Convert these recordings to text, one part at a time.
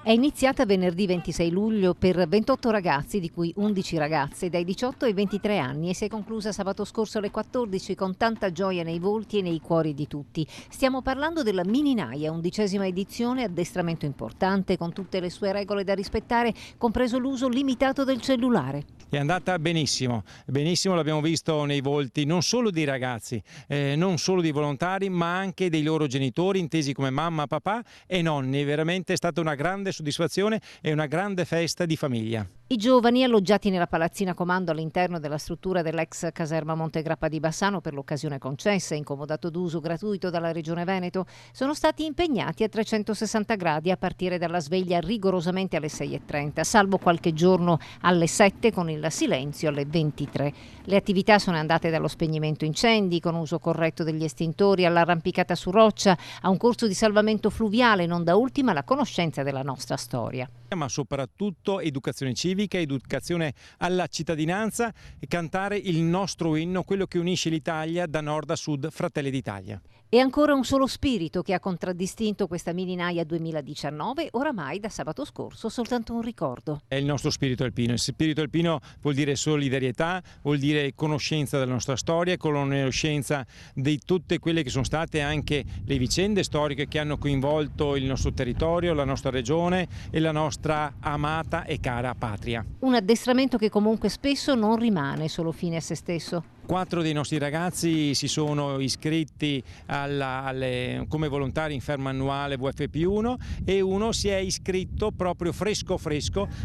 È iniziata venerdì 26 luglio per 28 ragazzi, di cui 11 ragazze, dai 18 ai 23 anni, e si è conclusa sabato scorso alle 14 con tanta gioia nei volti e nei cuori di tutti. Stiamo parlando della Mini Naia, 11ª edizione, addestramento importante con tutte le sue regole da rispettare, compreso l'uso limitato del cellulare. È andata benissimo, benissimo, l'abbiamo visto nei volti non solo dei ragazzi, non solo dei volontari, ma anche dei loro genitori, intesi come mamma, papà e nonni. Veramente è stata una grande soddisfazione e una grande festa di famiglia. I giovani, alloggiati nella palazzina comando all'interno della struttura dell'ex caserma Montegrappa di Bassano, per l'occasione concessa e incomodato d'uso gratuito dalla Regione Veneto, sono stati impegnati a 360 gradi a partire dalla sveglia rigorosamente alle 6:30, salvo qualche giorno alle 7 con il silenzio alle 23. Le attività sono andate dallo spegnimento incendi con uso corretto degli estintori all'arrampicata su roccia, a un corso di salvamento fluviale, non da ultima la conoscenza della nostra storia. Ma soprattutto educazione civica, educazione alla cittadinanza e cantare il nostro inno, quello che unisce l'Italia da nord a sud, Fratelli d'Italia. E ancora un solo spirito che ha contraddistinto questa Mini Naia 2019, oramai da sabato scorso soltanto un ricordo. È il nostro spirito alpino. Il spirito alpino vuol dire solidarietà, vuol dire conoscenza della nostra storia, conoscenza di tutte quelle che sono state anche le vicende storiche che hanno coinvolto il nostro territorio, la nostra regione e la nostra amata e cara patria. Un addestramento che comunque spesso non rimane solo fine a se stesso. 4 dei nostri ragazzi si sono iscritti come volontari in ferma annuale VFP1 e uno si è iscritto proprio fresco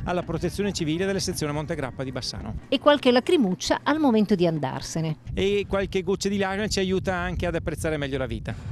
alla protezione civile della sezione Montegrappa di Bassano. E qualche lacrimuccia al momento di andarsene. E qualche goccia di lacrime ci aiuta anche ad apprezzare meglio la vita.